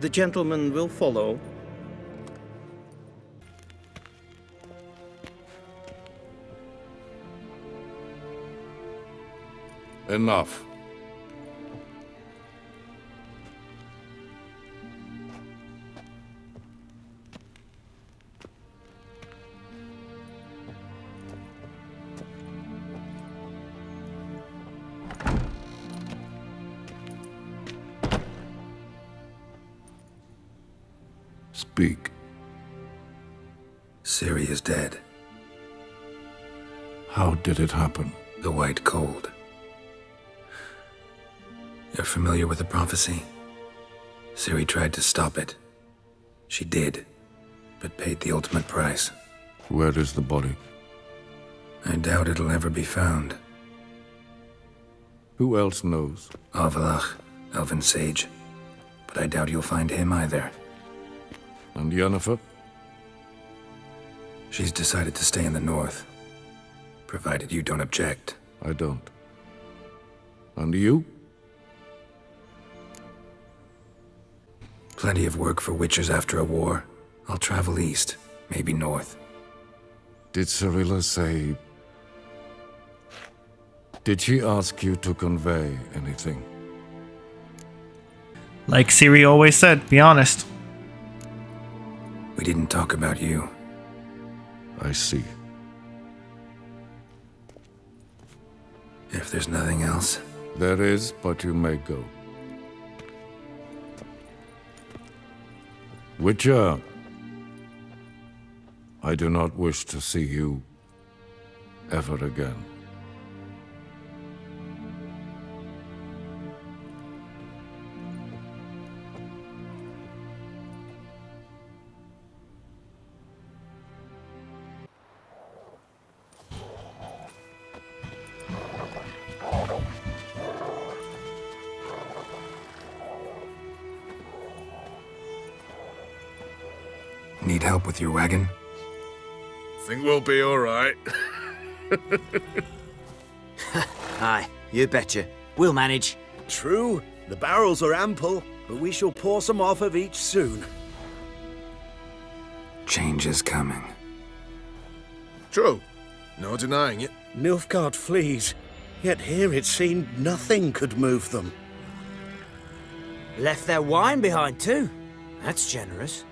The gentleman will follow. Enough. Speak. Ciri is dead. How did it happen? The White Cold. You're familiar with the prophecy? Ciri tried to stop it. She did, but paid the ultimate price. Where is the body? I doubt it'll ever be found. Who else knows? Avallach, Elven Sage. But I doubt you'll find him either. And Yennefer? She's decided to stay in the north. Provided you don't object. I don't. And you? Plenty of work for witchers after a war. I'll travel east, maybe north. Did Cirilla say... Did she ask you to convey anything? Like Ciri always said, be honest. We didn't talk about you. I see. If there's nothing else... There is, but you may go. Witcher, I do not wish to see you ever again. Need help with your wagon? Think we'll be all right. Aye, you betcha. We'll manage. True, the barrels are ample, but we shall pour some off of each soon. Change is coming. True. No denying it. Nilfgaard flees, yet here it seemed nothing could move them. Left their wine behind too. That's generous.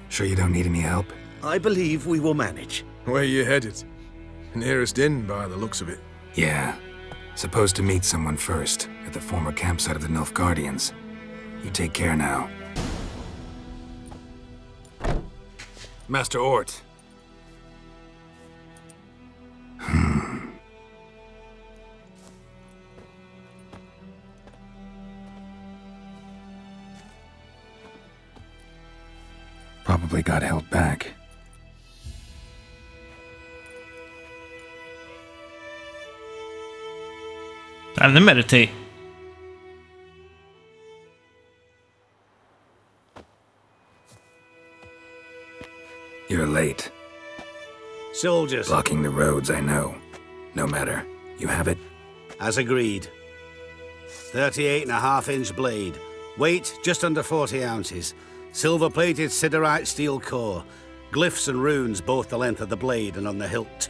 Sure you don't need any help? I believe we will manage. Where you headed? Nearest inn, by the looks of it. Yeah. Supposed to meet someone first, at the former campsite of the Nilfgaardians. You take care now. Master Ort. Probably got held back. Time to meditate. You're late. Soldiers. Blocking the roads, I know. No matter. You have it? As agreed. 38.5-inch blade. Weight just under 40 ounces. Silver-plated siderite steel core. Glyphs and runes both the length of the blade and on the hilt.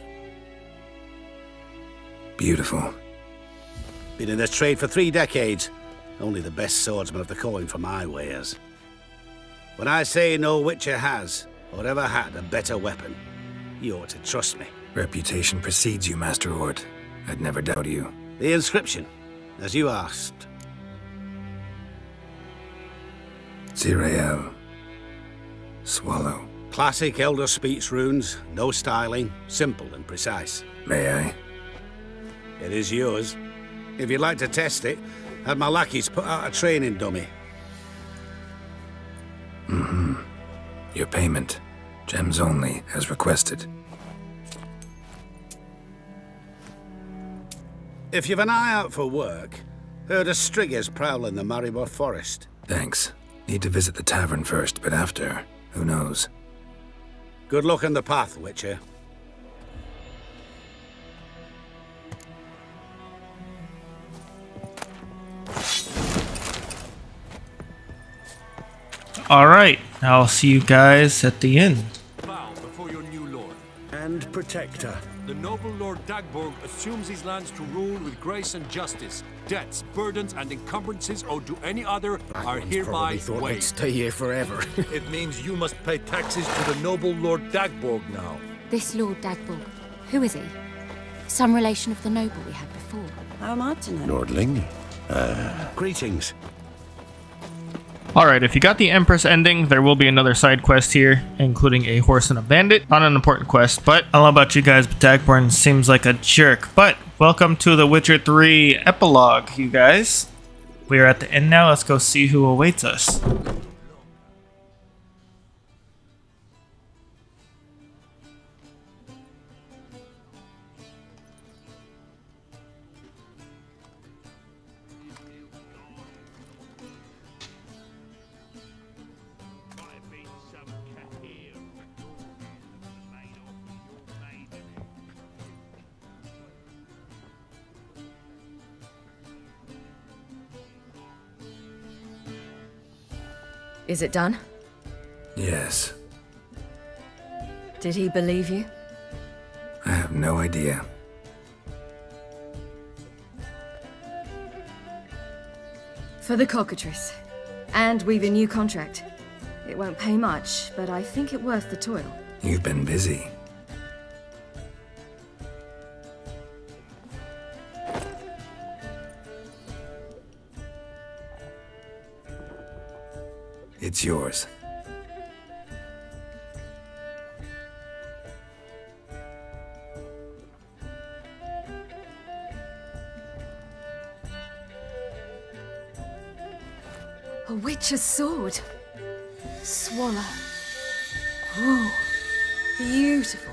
Beautiful. Been in this trade for 3 decades. Only the best swordsman of the coin for my wares. When I say no witcher has, or ever had, a better weapon, you ought to trust me. Reputation precedes you, Master Ort. I'd never doubt you. The inscription, as you asked. Zireal. Swallow. Classic Elder Speech runes, no styling, simple and precise. May I? It is yours. If you'd like to test it, had my lackeys put out a training dummy. Your payment. Gems only, as requested. If you've an eye out for work, heard of Striggers prowling the Maribor forest. Thanks. Need to visit the tavern first, but after, who knows? Good luck on the path, Witcher. Alright, I'll see you guys at the end. Bow before your new lord. And protector. The noble Lord Dagborg assumes these lands to rule with grace and justice. Debts, burdens, and encumbrances owed to any other are hereby Thought I'd waived. stay here forever. It means you must pay taxes to the noble Lord Dagborg now. This Lord Dagborg, who is he? Some relation of the noble we had before. How am I to know? Lordling? Greetings. Alright, if you got the Empress ending, there will be another side quest here, including a horse and a bandit. Not an important quest, but I don't know about you guys, but Dagborn seems like a jerk. But welcome to the Witcher 3 Epilogue, you guys. We are at the end now. Let's go see who awaits us. Is it done? Yes. Did he believe you? I have no idea. For the cockatrice. And we've a new contract. It won't pay much, but I think it worth the toil. You've been busy. It's yours. A witch's sword. Swallow. Ooh, beautiful.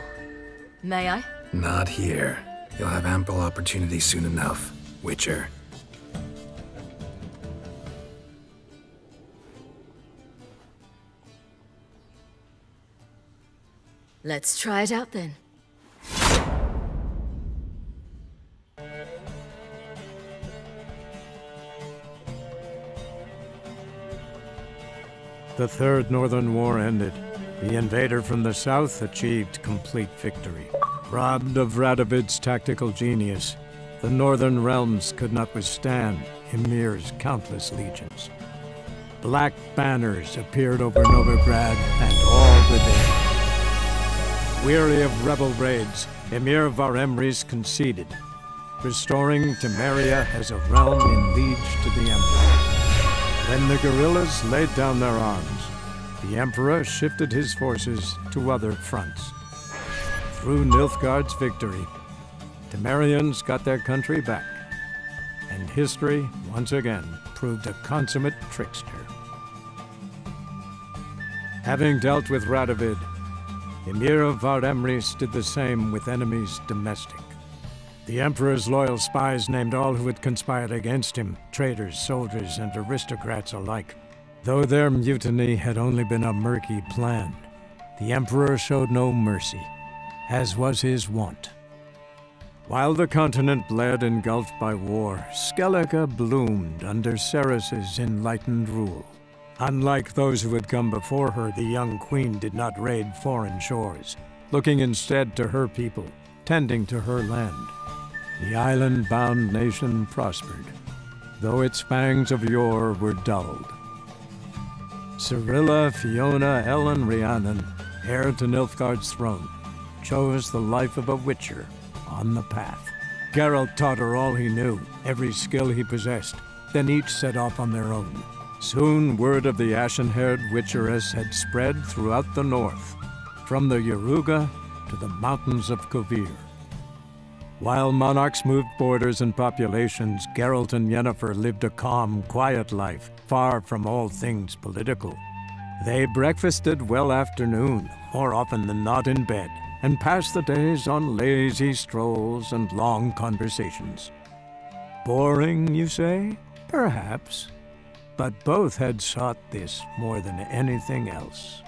May I? Not here. You'll have ample opportunity soon enough, Witcher. Let's try it out then. The Third Northern War ended. The invader from the south achieved complete victory. Robbed of Radovid's tactical genius, the northern realms could not withstand Emhyr's countless legions. Black banners appeared over Novigrad and all within. Weary of rebel raids, Emhyr var Emreis conceded, restoring Temeria as a realm in liege to the Emperor. When the guerrillas laid down their arms, the Emperor shifted his forces to other fronts. Through Nilfgaard's victory, Temerians got their country back, and history once again proved a consummate trickster. Having dealt with Radovid, Emhyr var Emreis did the same with enemies domestic. The Emperor's loyal spies named all who had conspired against him, traitors, soldiers, and aristocrats alike. Though their mutiny had only been a murky plan, the Emperor showed no mercy, as was his wont. While the continent bled engulfed by war, Skellige bloomed under Ceres's enlightened rule. Unlike those who had come before her, the young queen did not raid foreign shores, looking instead to her people, tending to her land. The island-bound nation prospered, though its fangs of yore were dulled. Cirilla, Fiona, Ellen, Rhiannon, heir to Nilfgaard's throne, chose the life of a witcher on the path. Geralt taught her all he knew, every skill he possessed, then each set off on their own. Soon word of the ashen-haired witcheress had spread throughout the north, from the Yaruga to the mountains of Kovir. While monarchs moved borders and populations, Geralt and Yennefer lived a calm, quiet life, far from all things political. They breakfasted well after noon, more often than not in bed, and passed the days on lazy strolls and long conversations. Boring, you say? Perhaps. But both had sought this more than anything else.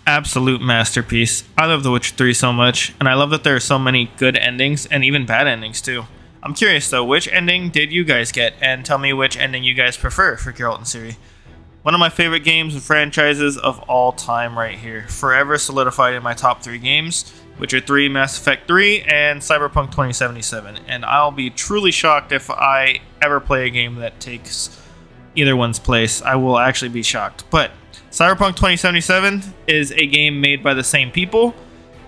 Absolute masterpiece. I love The Witcher 3 so much, and I love that there are so many good endings and even bad endings too. I'm curious though, which ending did you guys get? And tell me which ending you guys prefer for Geralt and Ciri. One of my favorite games and franchises of all time right here. Forever solidified in my top 3 games. Witcher 3, Mass Effect 3, and Cyberpunk 2077. And I'll be truly shocked if I ever play a game that takes either one's place. I will actually be shocked. But Cyberpunk 2077 is a game made by the same people.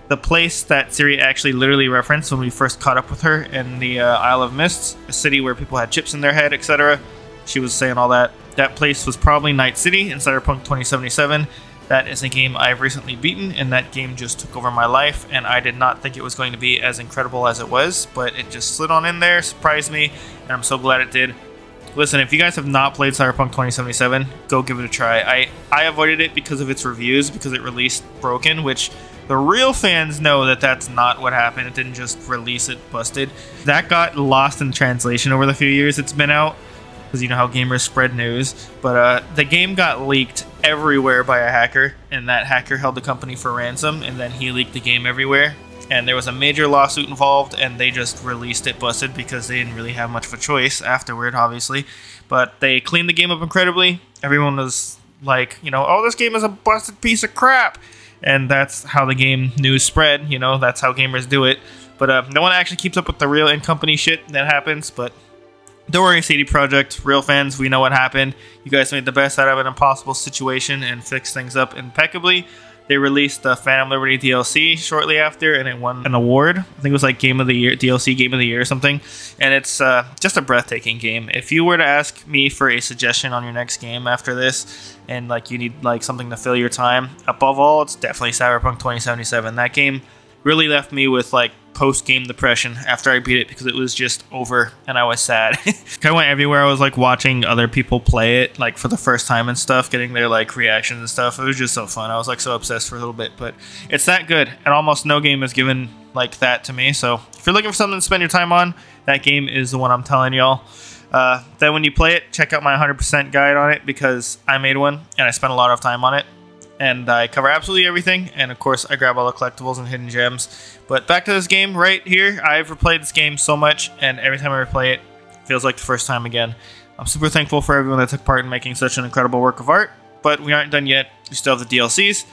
The place that Ciri actually literally referenced when we first caught up with her in the Isle of Mists, a city where people had chips in their head, etc. She was saying all that. That place was probably Night City in Cyberpunk 2077. That is a game I've recently beaten, and that game just took over my life, and I did not think it was going to be as incredible as it was, but it just slid on in there, surprised me, and I'm so glad it did. Listen, if you guys have not played Cyberpunk 2077, go give it a try. I avoided it because of its reviews, because it released broken, which the real fans know that that's not what happened. It didn't just release it busted. That got lost in translation over the few years it's been out, because you know how gamers spread news. But the game got leaked everywhere by a hacker, and that hacker held the company for ransom, and then he leaked the game everywhere. And there was a major lawsuit involved, and they just released it busted because they didn't really have much of a choice afterward, obviously. But they cleaned the game up incredibly. Everyone was like, you know, oh, this game is a busted piece of crap. And that's how the game news spread, you know, that's how gamers do it. But no one actually keeps up with the real in-company shit that happens, but don't worry, CD Projekt, real fans, we know what happened. You guys made the best out of an impossible situation and fixed things up impeccably. They released the Phantom Liberty DLC shortly after, and it won an award. I think it was like Game of the Year, DLC Game of the Year or something. And it's just a breathtaking game. If you were to ask me for a suggestion on your next game after this, and like you need like something to fill your time, above all, it's definitely Cyberpunk 2077. That game really left me with like post-game depression after I beat it because it was just over and I was sad. I went everywhere. I was like watching other people play it like for the first time and stuff, getting their like reactions and stuff. It was just so fun. I was like so obsessed for a little bit, but it's that good, and almost no game has given like that to me. So if you're looking for something to spend your time on, that game is the one I'm telling y'all. Then when you play it, check out my 100% guide on it because I made one and I spent a lot of time on it. And I cover absolutely everything, and of course I grab all the collectibles and hidden gems. But back to this game right here. I've replayed this game so much, and every time I replay it, it feels like the first time again. I'm super thankful for everyone that took part in making such an incredible work of art, but we aren't done yet. We still have the DLCs.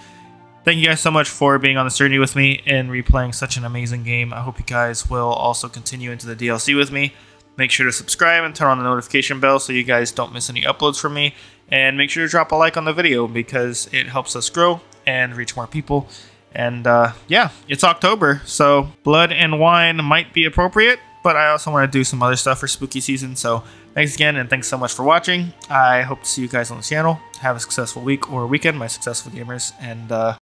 Thank you guys so much for being on this journey with me and replaying such an amazing game. I hope you guys will also continue into the DLC with me. Make sure to subscribe and turn on the notification bell so you guys don't miss any uploads from me. And make sure to drop a like on the video because it helps us grow and reach more people. And yeah, it's October, so blood and wine might be appropriate, but I also want to do some other stuff for spooky season. So thanks again, and thanks so much for watching. I hope to see you guys on the channel. Have a successful week or weekend, my successful gamers, and